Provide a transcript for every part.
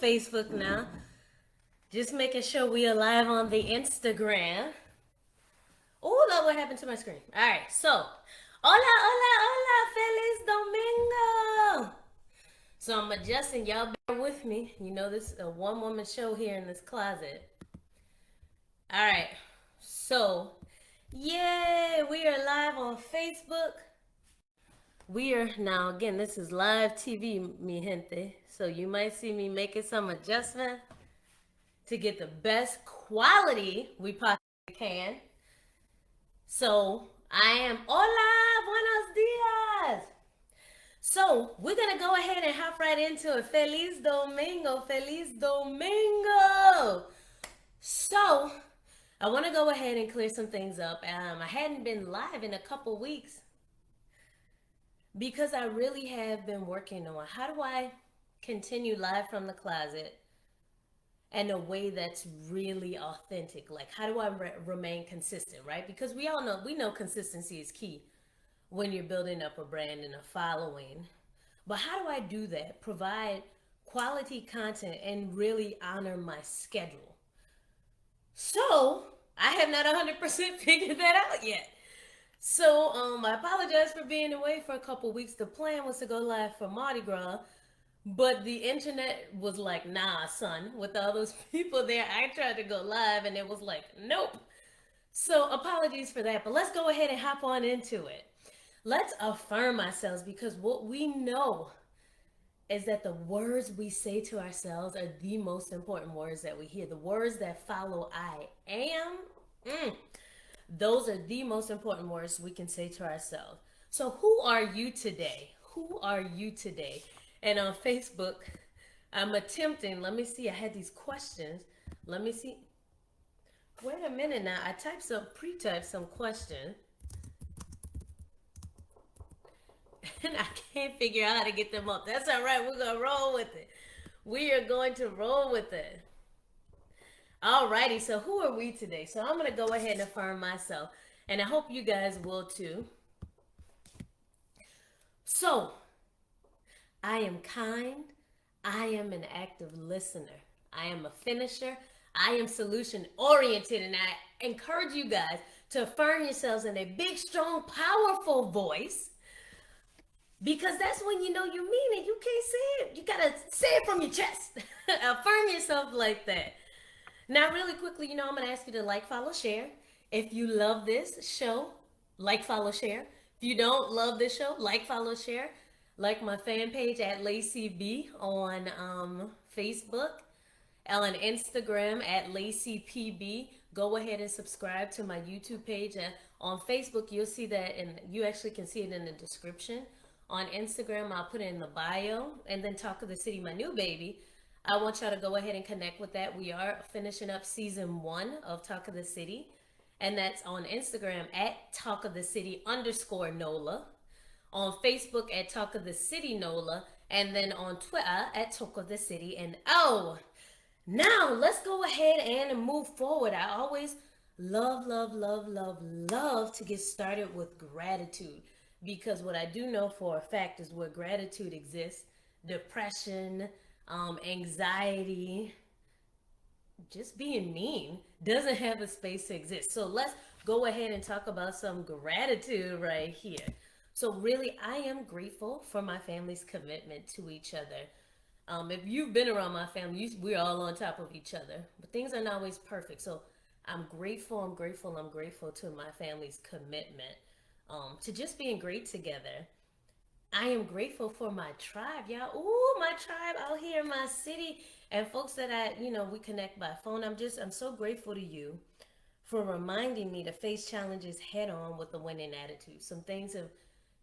Facebook now. Just making sure we are live on the Instagram. Oh, look what happened to my screen. All right, so hola, hola, hola, feliz domingo. So I'm adjusting. Y'all bear with me. You know this is a one-woman show here in this closet. All right, so yay, we are live on Facebook. We are now again. This is live TV, mi gente. So you might see me making some adjustments to get the best quality we possibly can. So I am hola, buenos dias. So we're gonna go ahead and hop right into it. Feliz domingo, feliz domingo. So I want to go ahead and clear some things up. I hadn't been live in a couple weeks because I really have been working on how do I continue live from the closet in a way that's really authentic. Like, how do I remain consistent, right? Because we know consistency is key when you're building up a brand and a following. But how do I do that? Provide quality content and really honor my schedule. So I have not 100% figured that out yet. So I apologize for being away for a couple weeks. The plan was to go live for Mardi Gras, but the internet was like, nah, son, with all those people there. I tried to go live and it was like, nope. So apologies for that, but let's go ahead and hop on into it. Let's affirm ourselves, because what we know is that the words we say to ourselves are the most important words that we hear. The words that follow I am, those are the most important words we can say to ourselves. So who are you today? Who are you today? And on Facebook, I'm attempting, let me see, I had these questions. Let me see. Wait a minute now. I pre-typed some questions. And I can't figure out how to get them up. That's all right. We're going to roll with it. We are going to roll with it. Alrighty, so who are we today? So I'm going to go ahead and affirm myself. And I hope you guys will too. So, I am kind. I am an active listener. I am a finisher. I am solution oriented. And I encourage you guys to affirm yourselves in a big, strong, powerful voice. Because that's when you know you mean it. You can't say it. You got to say it from your chest. Affirm yourself like that. Now, really quickly, I'm going to ask you to like, follow, share. If you love this show, like, follow, share. If you don't love this show, like, follow, share. Like my fan page at Laci B on Facebook, on Instagram at Laci PB. Go ahead and subscribe to my YouTube page. On Facebook, you'll see that, and you actually can see it in the description. On Instagram, I'll put it in the bio. And then Talk of the City, my new baby, I want y'all to go ahead and connect with that. We are finishing up season 1 of Talk of the City. And that's on Instagram at Talk of the City _NOLA. On Facebook at Talk of the City NOLA. And then on Twitter at Talk of the City. And now let's go ahead and move forward. I always love to get started with gratitude. Because what I do know for a fact is where gratitude exists, depression, anxiety, just being mean doesn't have a space to exist. So let's go ahead and talk about some gratitude right here. So really, I am grateful for my family's commitment to each other. If you've been around my family, we're all on top of each other, but things aren't always perfect. So I'm grateful to my family's commitment to just being great together. I am grateful for my tribe, y'all. Ooh, my tribe out here in my city, and folks that we connect by phone. I'm so grateful to you for reminding me to face challenges head on with a winning attitude. Some things have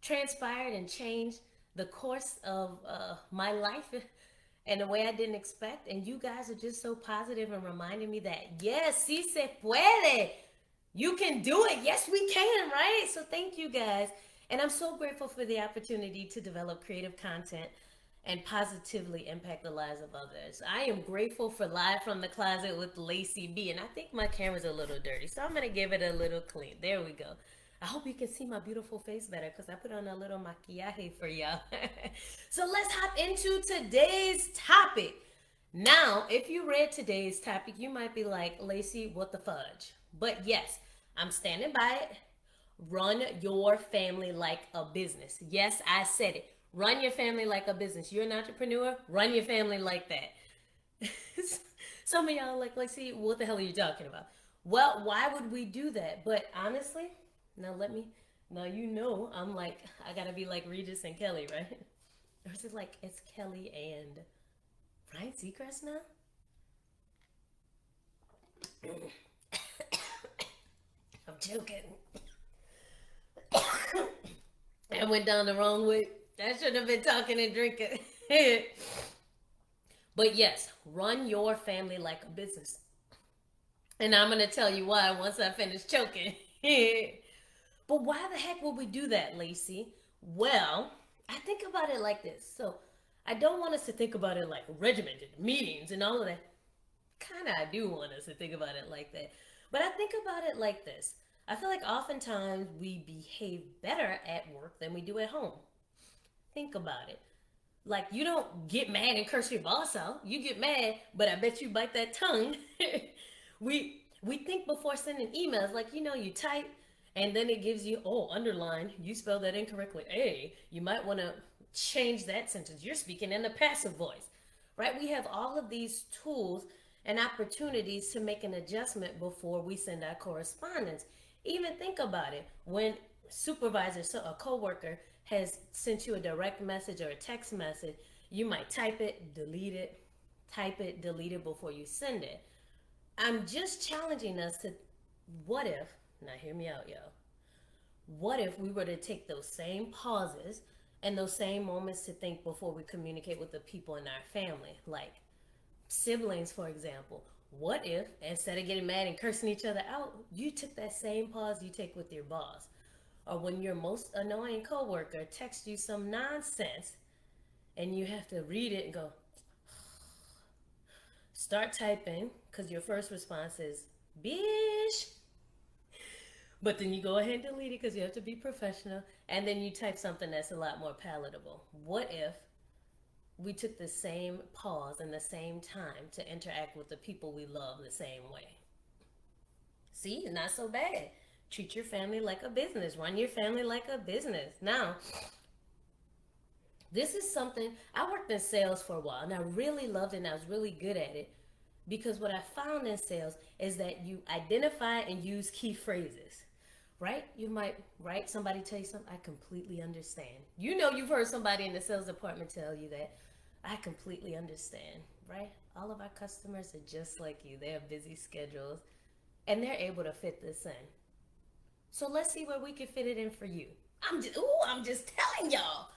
transpired and changed the course of my life in a way I didn't expect. And you guys are just so positive and reminding me that, yes, sí se puede. You can do it. Yes, we can, right? So thank you guys. And I'm so grateful for the opportunity to develop creative content and positively impact the lives of others. I am grateful for Live from the Closet with Laci B. And I think my camera's a little dirty, so I'm going to give it a little clean. There we go. I hope you can see my beautiful face better because I put on a little maquillaje for y'all. So let's hop into today's topic. Now, if you read today's topic, you might be like, Laci, what the fudge? But yes, I'm standing by it. Run your family like a business. Yes, I said it. Run your family like a business. You're an entrepreneur, run your family like that. Some of y'all like, see, what the hell are you talking about? Well, why would we do that? But honestly, now let me, now you know, I'm like, I gotta be like Regis and Kelly, right? Or is it like it's Kelly and Ryan Seacrest now? I'm joking. I went down the wrong way. I should have been talking and drinking. But yes, run your family like a business. And I'm going to tell you why once I finish choking. But why the heck would we do that, Laci? Well, I think about it like this. So I don't want us to think about it like regimented meetings and all of that. Kind of, I do want us to think about it like that. But I think about it like this. I feel like oftentimes we behave better at work than we do at home. Think about it. Like, you don't get mad and curse your boss out. You get mad, but I bet you bite that tongue. we think before sending emails, like, you type and then it gives you, oh, underline, you spelled that incorrectly. A, you might want to change that sentence. You're speaking in the passive voice, right? We have all of these tools and opportunities to make an adjustment before we send our correspondence. Even think about it. When supervisor, so a coworker has sent you a direct message or a text message, you might type it, delete it before you send it. I'm just challenging us to, what if, now hear me out, y'all. What if we were to take those same pauses and those same moments to think before we communicate with the people in our family? Like siblings, for example. What if, instead of getting mad and cursing each other out, you took that same pause you take with your boss? Or when your most annoying coworker texts you some nonsense and you have to read it and go, start typing because your first response is, bish. But then you go ahead and delete it because you have to be professional. And then you type something that's a lot more palatable. What if we took the same pause and the same time to interact with the people we love the same way? See, not so bad. Treat your family like a business. Run your family like a business. Now, this is something I worked in sales for a while and I really loved it and I was really good at it because what I found in sales is that you identify and use key phrases. Right? You might, right? Somebody tell you something, I completely understand. You've heard somebody in the sales department tell you that. I completely understand, right? All of our customers are just like you. They have busy schedules and they're able to fit this in. So let's see where we can fit it in for you. I'm just telling y'all.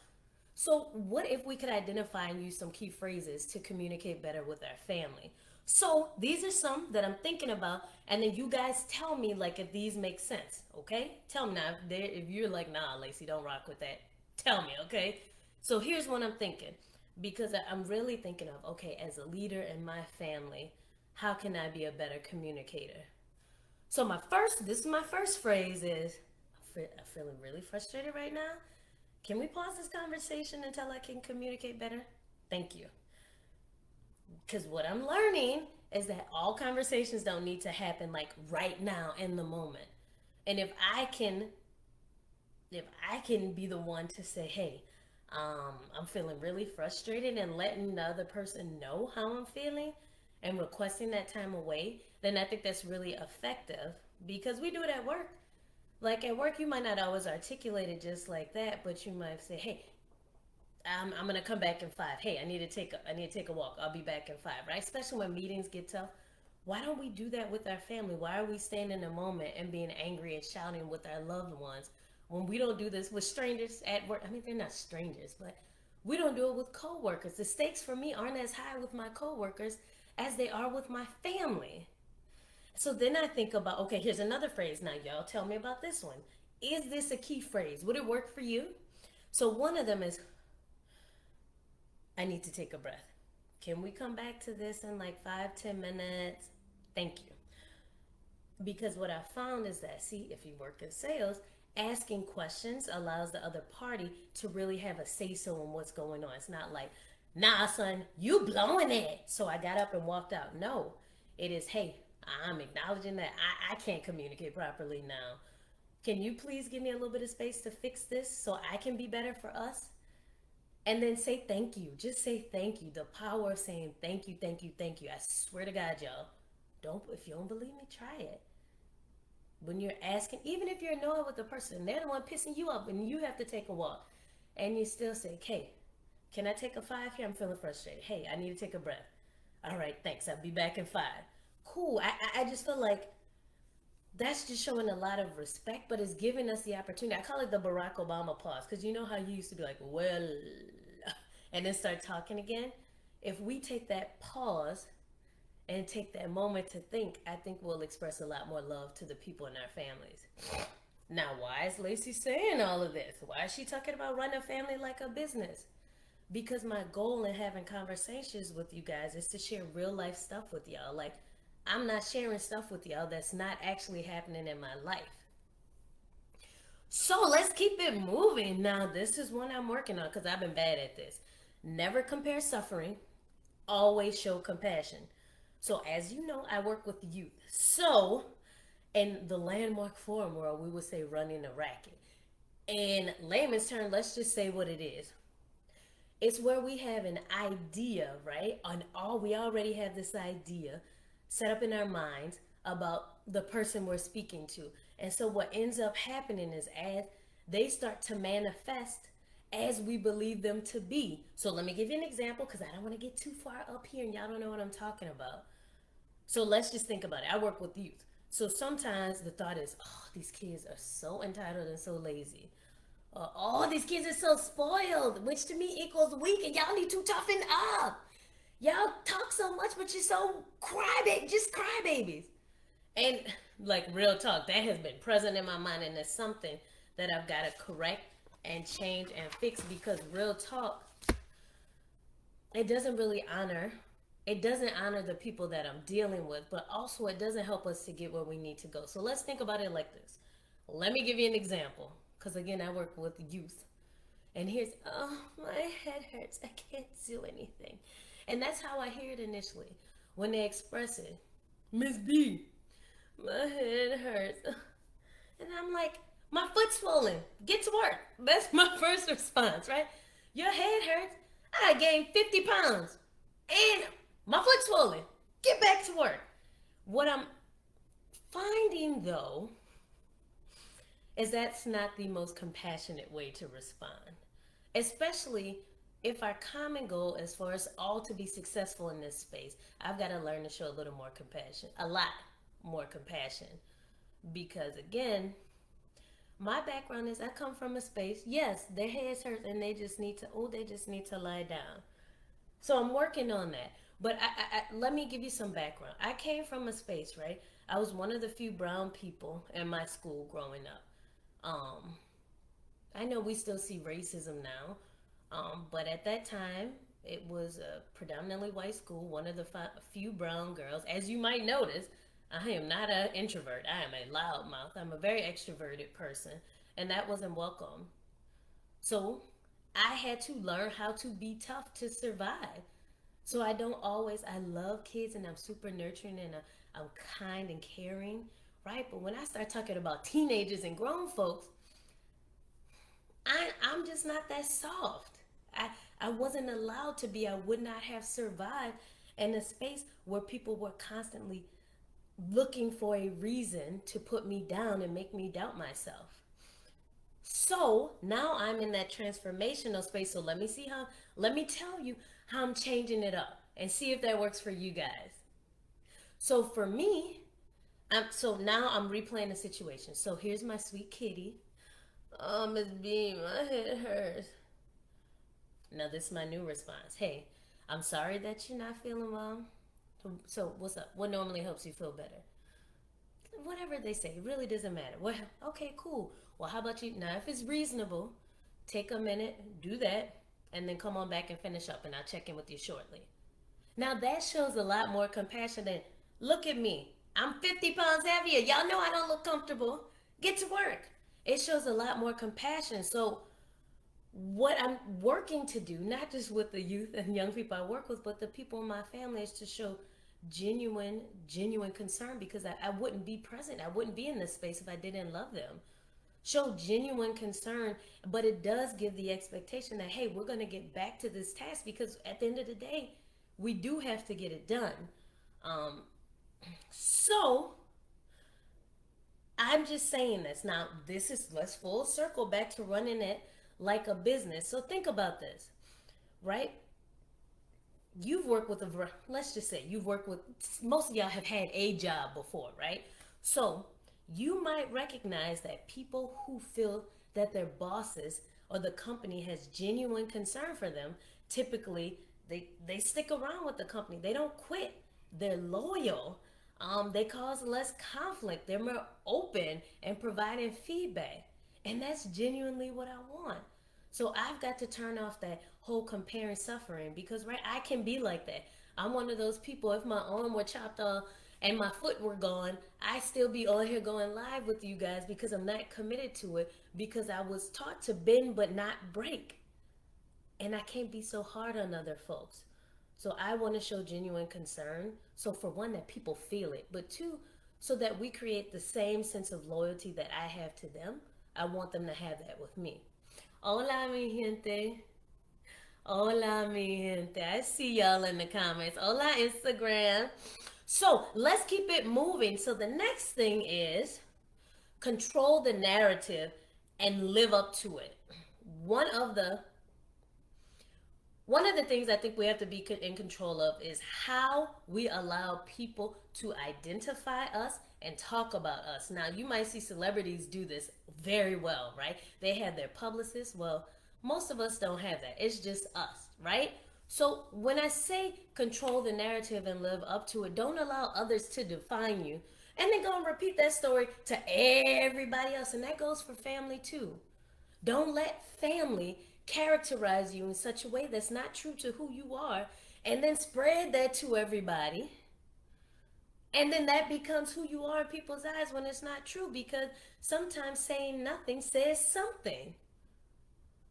So what if we could identify and use some key phrases to communicate better with our family? So these are some that I'm thinking about, and then you guys tell me like if these make sense, okay? Tell me now if you're like, nah, Laci, don't rock with that. Tell me, okay? So here's what I'm thinking, because I'm really thinking of, okay, as a leader in my family, how can I be a better communicator? So this is my first phrase is, I'm feeling really frustrated right now. Can we pause this conversation until I can communicate better? Thank you. Because what I'm learning is that all conversations don't need to happen like right now in the moment. And if I can be the one to say, hey, I'm feeling really frustrated and letting the other person know how I'm feeling and requesting that time away, then I think that's really effective because we do it at work. Like at work, you might not always articulate it just like that, but you might say, "Hey, I'm gonna come back in 5. Hey, I need to take a walk. I'll be back in 5." Right? Especially when meetings get tough. Why don't we do that with our family? Why are we staying in the moment and being angry and shouting with our loved ones when we don't do this with strangers at work? I mean, they're not strangers, but we don't do it with coworkers. The stakes for me aren't as high with my coworkers as they are with my family. So then I think about, okay, here's another phrase. Now, y'all tell me about this one. Is this a key phrase? Would it work for you? So one of them is, I need to take a breath. Can we come back to this in like 5, 10 minutes? Thank you. Because what I found is that, see, if you work in sales, asking questions allows the other party to really have a say so on what's going on. It's not like, Nah, son, you blowing it. So I got up and walked out. No, it is, hey, I'm acknowledging that I can't communicate properly now. Can you please give me a little bit of space to fix this so I can be better for us? And then say thank you. Just say thank you. The power of saying thank you, thank you, thank you. I swear to God, y'all. Don't, if you don't believe me, try it. When you're asking, even if you're annoyed with the person, they're the one pissing you off and you have to take a walk. And you still say, hey, can I take a 5 here? I'm feeling frustrated. Hey, I need to take a breath. All right, thanks. I'll be back in 5. Cool. I just feel like that's just showing a lot of respect, but it's giving us the opportunity. I call it the Barack Obama pause because you know how you used to be like, well, and then start talking again. If we take that pause and take that moment to think, I think we'll express a lot more love to the people in our families. Now, why is Laci saying all of this? Why is she talking about running a family like a business? Because my goal in having conversations with you guys is to share real life stuff with y'all. Like, I'm not sharing stuff with y'all that's not actually happening in my life. So let's keep it moving. Now, this is one I'm working on because I've been bad at this. Never compare suffering, always show compassion. So, as you know, I work with youth. So, in the landmark forum world, we would say running a racket. In layman's term, let's just say what it is. It's where we have an idea, right? On all we already have this idea set up in our minds about the person we're speaking to. And so what ends up happening is as they start to manifest as we believe them to be. So let me give you an example because I don't want to get too far up here and y'all don't know what I'm talking about. So let's just think about it. I work with youth. So sometimes the thought is, oh, these kids are so entitled and so lazy. Oh, these kids are so spoiled, which to me equals weak, and y'all need to toughen up. Y'all talk so much, but you're so crybaby, just crybabies. And like real talk, that has been present in my mind, and it's something that I've got to correct and change and fix because real talk, it doesn't really honor. It doesn't honor the people that I'm dealing with, but also it doesn't help us to get where we need to go. So let's think about it like this. Let me give you an example, because again, I work with youth. And here's, oh, my head hurts. I can't do anything. And that's how I hear it initially when they express it. Miss B, my head hurts. And I'm like, my foot's swollen. Get to work. That's my first response, right? Your head hurts. I gained 50 pounds. And my foot's swollen. Get back to work. What I'm finding, though, is that's not the most compassionate way to respond. Especially if our common goal is for us all to be successful in this space. I've got to learn to show a little more compassion, a lot more compassion. Because again, my background is I come from a space, yes, their heads hurt and they just need to lie down. So I'm working on that. But let me give you some background. I came from a space, right? I was one of the few brown people in my school growing up. Um, I know we still see racism now, but at that time, it was a predominantly white school, one of the few brown girls. As you might notice, I am not an introvert. I am a loudmouth. I'm a very extroverted person, and that wasn't welcome. So I had to learn how to be tough to survive. So I love kids and I'm super nurturing and I'm kind and caring, right? But when I start talking about teenagers and grown folks, I'm just not that soft. I wasn't allowed to be. I would not have survived in a space where people were constantly looking for a reason to put me down and make me doubt myself. So now I'm in that transformational space. So let me tell you how I'm changing it up and see if that works for you guys. So for me, so now I'm replaying the situation. So here's my sweet kitty. Oh, Miss B, my head hurts. Now this is my new response. Hey, I'm sorry that you're not feeling well. So what's up? What normally helps you feel better? Whatever they say, it really doesn't matter. Well, okay, cool. Well, how about you? Now, if it's reasonable, take a minute, do that, and then come on back and finish up, and I'll check in with you shortly. Now, that shows a lot more compassion than, look at me. I'm 50 pounds heavier. Y'all know I don't look comfortable. Get to work. It shows a lot more compassion. So, what I'm working to do, not just with the youth and young people I work with, but the people in my family, is to show genuine concern, because I wouldn't be present. I wouldn't be in this space if I didn't love them. Show genuine concern, but it does give the expectation that, hey, we're going to get back to this task, because at the end of the day, we do have to get it done. Um, so I'm just saying this. Now, this is, let's full circle back to running it like a business. So think about this, right? You've worked with let's just say you've worked with, most of y'all have had a job before, right? So you might recognize that people who feel that their bosses or the company has genuine concern for them, typically they stick around with the company. They don't quit. They're loyal. They cause less conflict. They're more open and providing feedback. And that's genuinely what I want. So I've got to turn off that whole comparing suffering, because right, I can be like that. I'm one of those people, if my arm were chopped off and my foot were gone, I still be on here going live with you guys, because I'm not committed to it, because I was taught to bend but not break. And I can't be so hard on other folks. So I want to show genuine concern. So for one, that people feel it, but two, so that we create the same sense of loyalty that I have to them. I want them to have that with me. Hola, mi gente. Hola, mi gente. I see y'all in the comments. Hola, Instagram. So let's keep it moving. So the next thing is control the narrative and live up to it. One of the one of the things I think we have to be in control of is how we allow people to identify us and talk about us. Now, you might see celebrities do this very well, right? They have their publicists. Well, most of us don't have that. It's just us, right? So when I say control the narrative and live up to it, don't allow others to define you. And then go and repeat that story to everybody else. And that goes for family too. Don't let family characterize you in such a way that's not true to who you are, and then spread that to everybody. And then that becomes who you are in people's eyes when it's not true, because sometimes saying nothing says something.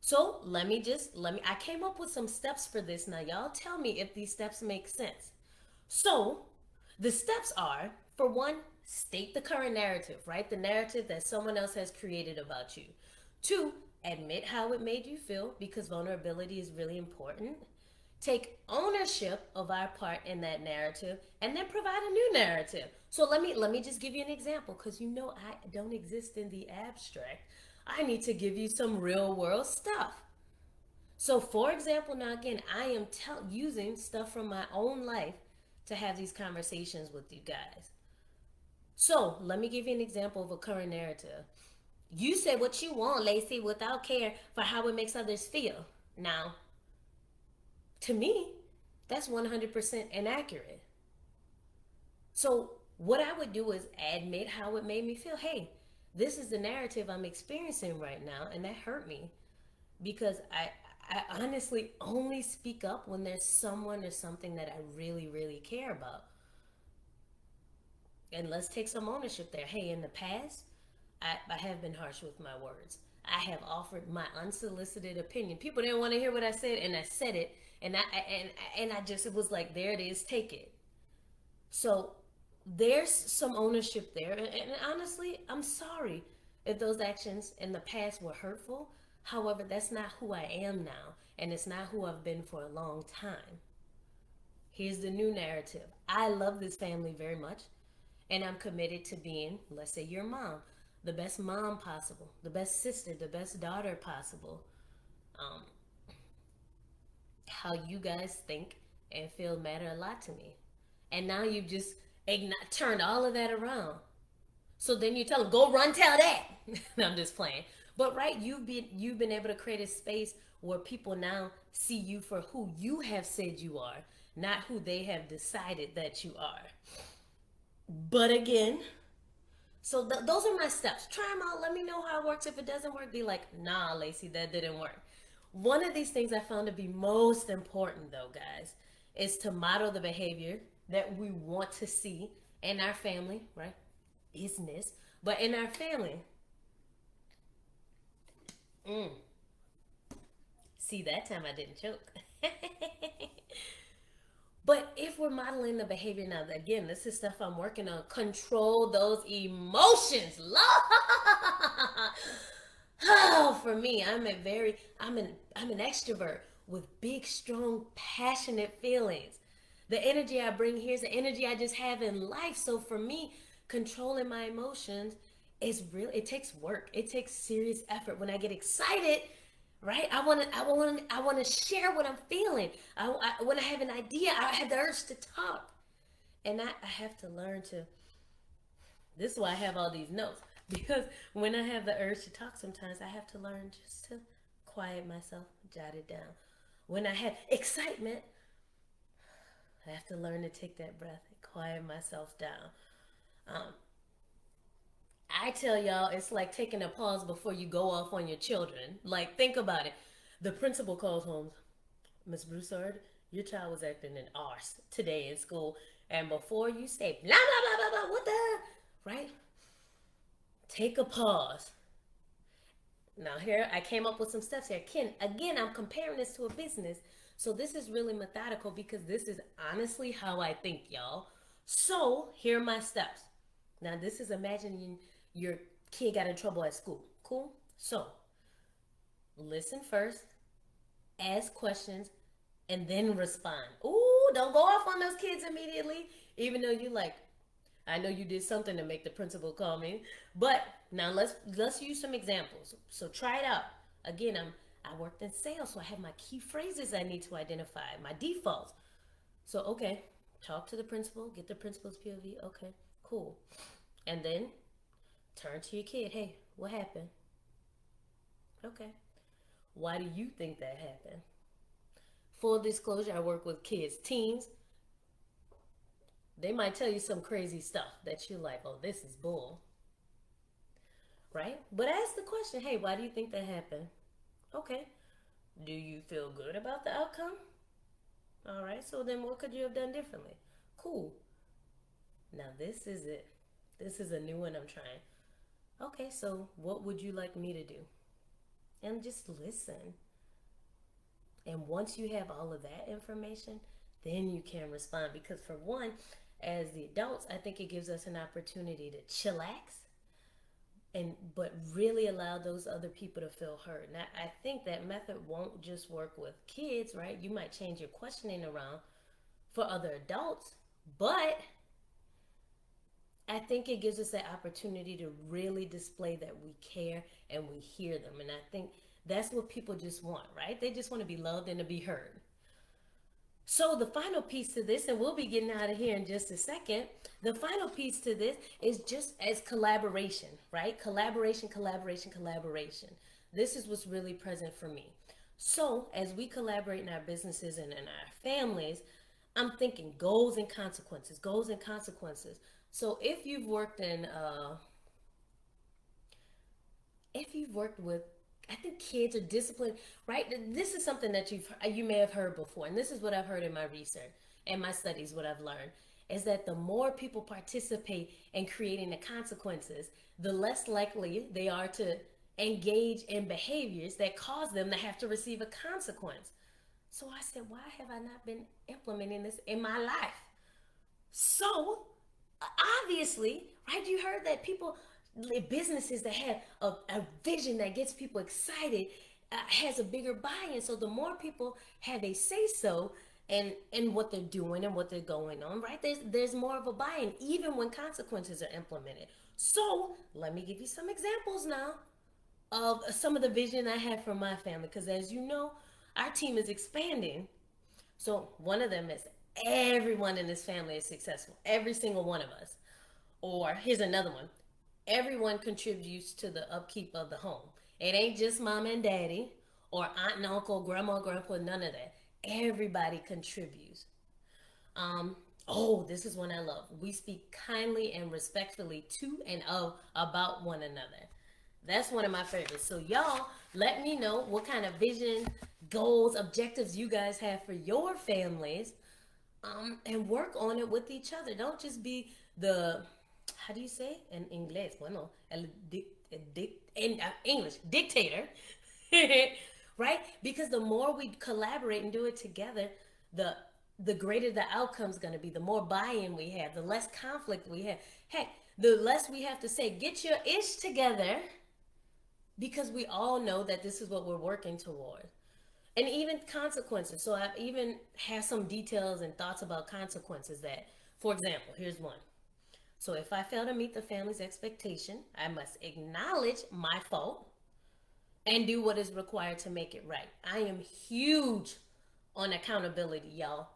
So I came up with some steps for this. Now, y'all tell me if these steps make sense. So, the steps are, for one, state the current narrative, right? The narrative that someone else has created about you. Two, admit how it made you feel, because vulnerability is really important. Take ownership of our part in that narrative, and then provide a new narrative. So let me just give you an example, because you know I don't exist in the abstract. I need to give you some real world stuff. So, for example, now again, I am using stuff from my own life to have these conversations with you guys. So, let me give you an example of a current narrative. You say what you want, Laci, without care for how it makes others feel. Now, to me, that's 100% inaccurate. So, what I would do is admit how it made me feel. Hey, this is the narrative I'm experiencing right now, and that hurt me, because I honestly only speak up when there's someone or something that I really, really care about. And let's take some ownership there. Hey, in the past, I have been harsh with my words. I have offered my unsolicited opinion. People didn't want to hear what I said, and I said it, and I just, it was like, there it is, take it. So there's some ownership there, and honestly, I'm sorry if those actions in the past were hurtful. However, that's not who I am now, and it's not who I've been for a long time. Here's the new narrative. I love this family very much, and I'm committed to being, let's say, your mom, the best mom possible, the best sister, the best daughter possible. Um, how you guys think and feel matter a lot to me. And now you've just turned all of that around. So then you tell them, go run, tell that. I'm just playing. But right, you've been able to create a space where people now see you for who you have said you are, not who they have decided that you are. But again, so those are my steps. Try them out. Let me know how it works. If it doesn't work, be like, nah, Laci, that didn't work. One of these things I found to be most important, though, guys, is to model the behavior that we want to see in our family, right? Business, but in our family. Mm. See, that time I didn't choke. But if we're modeling the behavior now, again, this is stuff I'm working on. Control those emotions. Oh, for me, I'm an extrovert with big, strong, passionate feelings. The energy I bring here is the energy I just have in life. So for me, controlling my emotions is real. It takes work. It takes serious effort. When I get excited, right? I want to share what I'm feeling. When I have an idea, I have the urge to talk, and I have to learn to. This is why I have all these notes because when I have the urge to talk, sometimes I have to learn just to quiet myself, jot it down. When I have excitement, I have to learn to take that breath and quiet myself down. Um, I tell y'all, it's like taking a pause before you go off on your children. Like, think about it. The principal calls home, Miss Broussard, your child was acting an arse today in school. And before you say, blah, blah, blah, blah, blah, what the, right? Take a pause. Now, here, I came up with some steps here. Again, I'm comparing this to a business. So this is really methodical because this is honestly how I think, y'all. So here are my steps. Now, this is imagining your kid got in trouble at school. Cool? So listen first, ask questions, and then respond. Ooh, don't go off on those kids immediately, even though you like, I know you did something to make the principal call me. But now let's use some examples. So try it out. Again, I worked in sales, so I have my key phrases I need to identify, my defaults. So okay, talk to the principal, get the principal's POV. Okay, cool. And then turn to your kid. Hey, what happened? Okay. Why do you think that happened? Full disclosure, I work with kids, teens. They might tell you some crazy stuff that you're like, oh, this is bull, right? But ask the question, hey, why do you think that happened? Okay. Do you feel good about the outcome? All right, so then what could you have done differently? Cool. Now this is it. This is a new one I'm trying. Okay, so what would you like me to do? And just listen. And once you have all of that information, then you can respond. Because for one, as the adults, I think it gives us an opportunity to chillax and but really allow those other people to feel heard. Now I think that method won't just work with kids, right? You might change your questioning around for other adults, but I think it gives us that opportunity to really display that we care and we hear them. And I think that's what people just want, right? They just want to be loved and to be heard. So the final piece to this, and we'll be getting out of here in just a second. The final piece to this is just as collaboration, right? Collaboration, collaboration, collaboration. This is what's really present for me. So as we collaborate in our businesses and in our families, I'm thinking goals and consequences, goals and consequences. So if you've worked with, I think kids are disciplined, right? This is something that you may have heard before, and this is what I've heard in my research and my studies. What I've learned is that the more people participate in creating the consequences, the less likely they are to engage in behaviors that cause them to have to receive a consequence. So I said, why have I not been implementing this in my life? So obviously, right? You heard that people, businesses that have a vision that gets people excited, has a bigger buy-in. So the more people have a say so in what they're doing and what they're going on, right? There's more of a buy-in even when consequences are implemented. So let me give you some examples now of some of the vision I have for my family. Because as you know, our team is expanding. So one of them is everyone in this family is successful. Every single one of us. Or here's another one. Everyone contributes to the upkeep of the home. It ain't just mom and daddy or aunt and uncle, grandma, grandpa, none of that. Everybody contributes. Um, oh, this is one I love. We speak kindly and respectfully to and of about one another. That's one of my favorites. So y'all, let me know what kind of vision, goals, objectives you guys have for your families, and work on it with each other. Don't just be the, how do you say in English? Bueno, in English, dictator, right? Because the more we collaborate and do it together, the the greater the outcome's going to be. The more buy-in we have, the less conflict we have. Heck, the less we have to say, get your ish together, because we all know that this is what we're working toward. And even consequences. So I've even have some details and thoughts about consequences that, for example, here's one. So if I fail to meet the family's expectation, I must acknowledge my fault and do what is required to make it right. I am huge on accountability, y'all.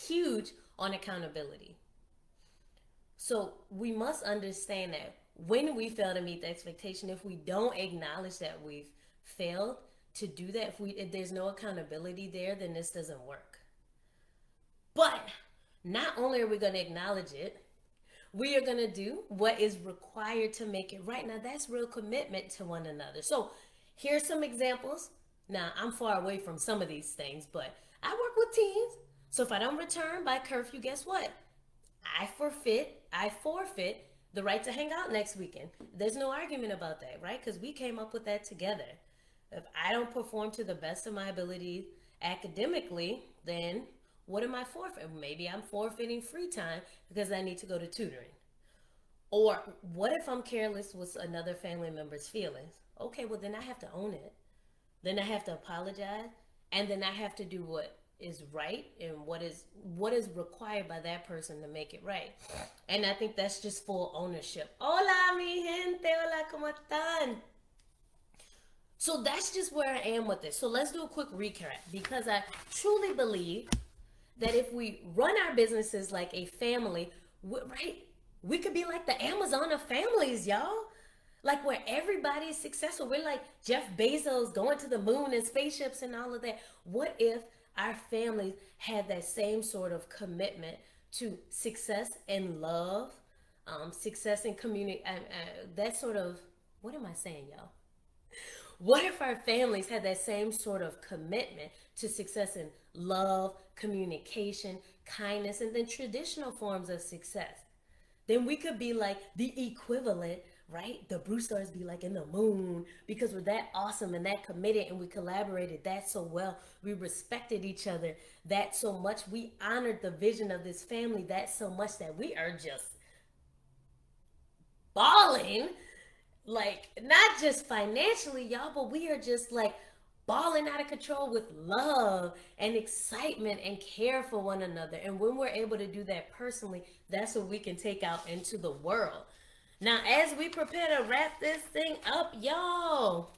Huge on accountability. So we must understand that when we fail to meet the expectation, if we don't acknowledge that we've failed to do that, if there's no accountability there, then this doesn't work. But not only are we going to acknowledge it, we are going to do what is required to make it right. Now, that's real commitment to one another. So, here's some examples. Now, I'm far away from some of these things, but I work with teens. So, if I don't return by curfew, guess what? I forfeit the right to hang out next weekend. There's no argument about that, right? Because we came up with that together. If I don't perform to the best of my ability academically, then what am I forfeiting? Maybe I'm forfeiting free time because I need to go to tutoring. Or what if I'm careless with another family member's feelings? Okay, well, then I have to own it. Then I have to apologize, and then I have to do what is right and what is required by that person to make it right. And I think that's just full ownership. Hola, mi gente. Hola, ¿cómo están? So that's just where I am with this. So let's do a quick recap, because I truly believe that if we run our businesses like a family, right, we could be like the Amazon of families, y'all. Like where everybody's successful. We're like Jeff Bezos going to the moon and spaceships and all of that. What if our families had that same sort of commitment to success and love, success and community, that sort of, what am I saying, y'all? What if our families had that same sort of commitment to success in love, communication, kindness, and then traditional forms of success? Then we could be like the equivalent, right? The Bruce stars be like in the moon, because we're that awesome and that committed, and we collaborated that so well. We respected each other that so much. We honored the vision of this family that so much that we are just balling, like not just financially, y'all, but we are just like balling out of control with love and excitement and care for one another. And when we're able to do that personally, that's what we can take out into the world. Now, as we prepare to wrap this thing up, y'all,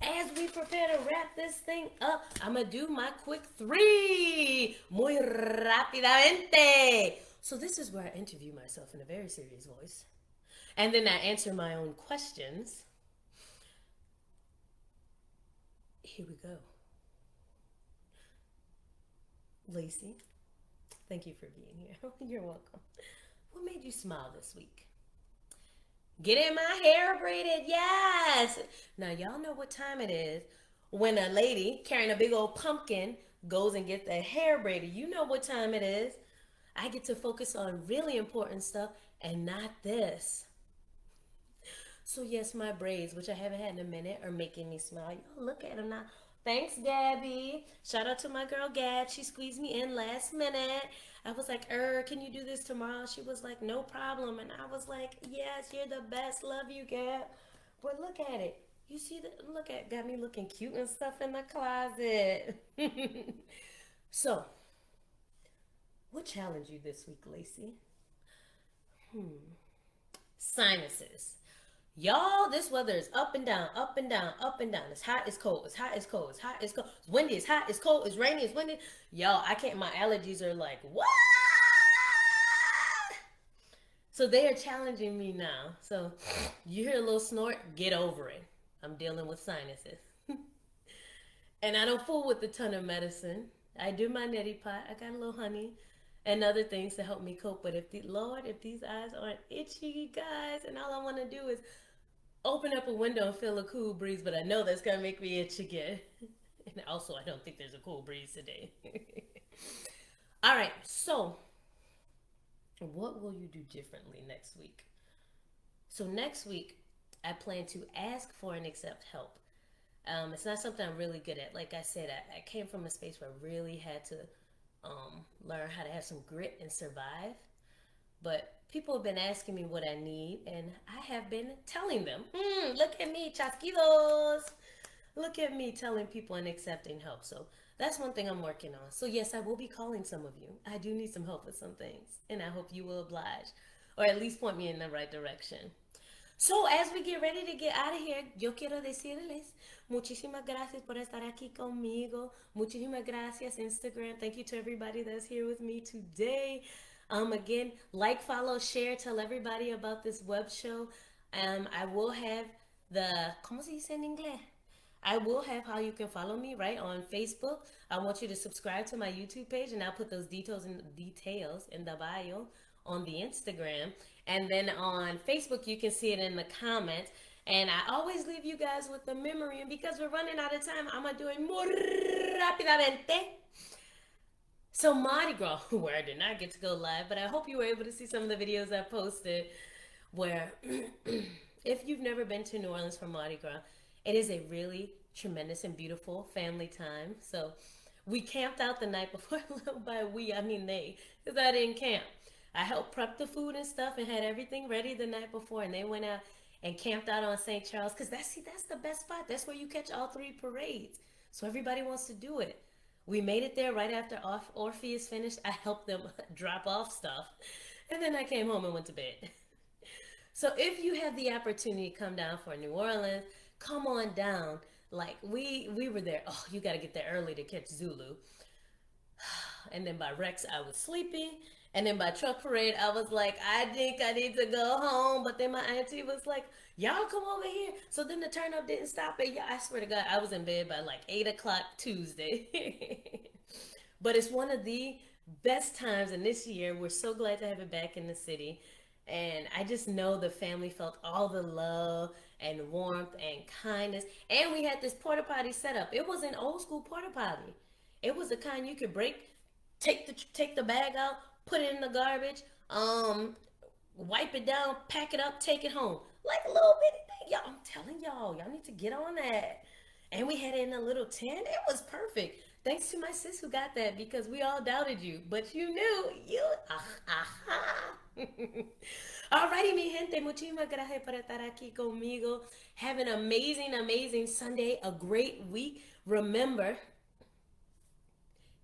as we prepare to wrap this thing up, I'm gonna do my quick three, muy rápidamente. So this is where I interview myself in a very serious voice, and then I answer my own questions. Here we go. Laci, thank you for being here. You're welcome. What made you smile this week? Getting my hair braided, yes. Now y'all know what time it is when a lady carrying a big old pumpkin goes and gets their hair braided. You know what time it is. I get to focus on really important stuff and not this. So yes, my braids, which I haven't had in a minute, are making me smile. Y'all look at them now. Thanks, Gabby. Shout out to my girl Gab. She squeezed me in last minute. I was like, can you do this tomorrow? She was like, no problem. And I was like, yes, you're the best. Love you, Gab. But look at it. You see that? Look at, got me looking cute and stuff in the closet. So, what challenged you this week, Laci? Sinuses. Y'all, this weather is up and down, up and down, up and down. It's hot, it's cold, it's hot, it's cold, it's hot, it's cold. It's windy, it's hot, it's cold, it's rainy, it's windy. Y'all, I can't, my allergies are like, what? So they are challenging me now. So you hear a little snort, get over it. I'm dealing with sinuses. And I don't fool with a ton of medicine. I do my neti pot. I got a little honey and other things to help me cope. But if the Lord, if these eyes aren't itchy, guys, and all I want to do is open up a window and feel a cool breeze, but I know that's gonna make me itch again. And also, I don't think there's a cool breeze today. All right, so what will you do differently next week? So next week, I plan to ask for and accept help. It's not something I'm really good at. Like I said, I came from a space where I really had to learn how to have some grit and survive. But people have been asking me what I need, and I have been telling them. Look at me, chasquidos. Look at me telling people and accepting help. So that's one thing I'm working on. So yes, I will be calling some of you. I do need some help with some things, and I hope you will oblige, or at least point me in the right direction. So, as we get ready to get out of here, yo quiero decirles muchísimas gracias por estar aquí conmigo. Muchísimas gracias, Instagram. Thank you to everybody that's here with me today. Again, like, follow, share, tell everybody about this web show. I will have the, ¿cómo se dice en inglés? I will have how you can follow me right on Facebook. I want you to subscribe to my YouTube page, and I'll put those details in the bio on the Instagram. And then on Facebook, you can see it in the comments. And I always leave you guys with the memory. And because we're running out of time, I'm going to do it muy rápidamente. So Mardi Gras, where I did not get to go live, but I hope you were able to see some of the videos I posted where if you've never been to New Orleans for Mardi Gras, it is a really tremendous and beautiful family time. So we camped out the night before. By we, I mean they, because I didn't camp. I helped prep the food and stuff and had everything ready the night before, and they went out and camped out on St. Charles because that's the best spot. That's where you catch all three parades. So everybody wants to do it. We made it there right after Orpheus finished. I helped them drop off stuff, and then I came home and went to bed. So if you have the opportunity to come down for New Orleans, come on down. Like we were there. Oh, you got to get there early to catch Zulu. And then by Rex, I was sleeping. And then by truck parade, I was like, I think I need to go home. But then my auntie was like, y'all come over here. So then the turn up didn't stop it. Yeah, I swear to God, I was in bed by like 8 o'clock Tuesday. But it's one of the best times. And this year, we're so glad to have it back in the city. And I just know the family felt all the love and warmth and kindness. And we had this porta potty set up. It was an old school porta potty. It was the kind you could break, take the bag out, put it in the garbage, wipe it down, pack it up, take it home. Like a little bitty thing. Y'all, I'm telling y'all need to get on that. And we had it in a little tent. It was perfect. Thanks to my sis who got that because we all doubted you. But you knew. Alrighty, mi gente. Muchísimas gracias por estar aquí conmigo. Have an amazing, amazing Sunday. A great week. Remember,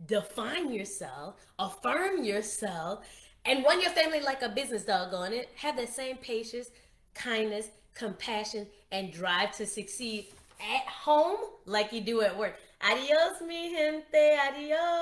define yourself, affirm yourself, and run your family like a business, doggone it. Have that same patience, kindness, compassion, and drive to succeed at home like you do at work. Adios, mi gente. Adios.